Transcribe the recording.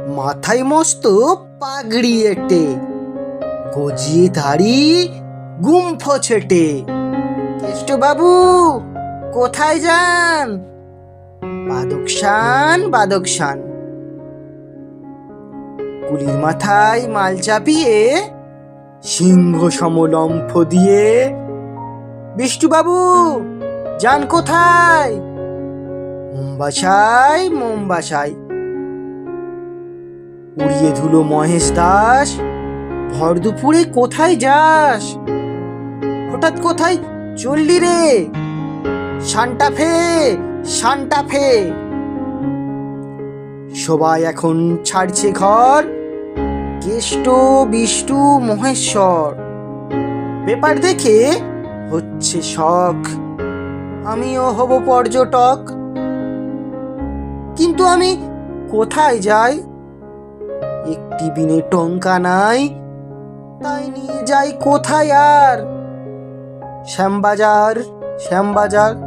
মাথায় মস্ত পাগড়ি এঁটে, গজিয়ে দাড়ি, গুম্ফ ছেটে। কেষ্টবাবু, কোথায় যান? বাদকশান, বাদকশান। কুলির মাথায় মাল চাপিয়ে, সিংহ সমলম্ফ দিয়ে, বিষ্টুবাবু যান কোথায়? মোমবাসায়, মোমবাসায়। উড়িয়ে ধুলো মহেশ দাস, ভর দুপুরে কোথায় যাস? হঠাৎ কোথায় চললি রে? সান্টাফে, সান্টাফে। সবাই এখন ছাড়ছে ঘর, কেষ্ট, বিষ্টু, মহেশ্বর। পেপার দেখে হচ্ছে শখ, আমিও হব পর্যটক। কিন্তু আমি কোথায় যাই? একটি বিনে টঙ্কা নাই, তাই নিয়ে যাই কোথায় আর? শ্যামবাজার, শ্যামবাজার।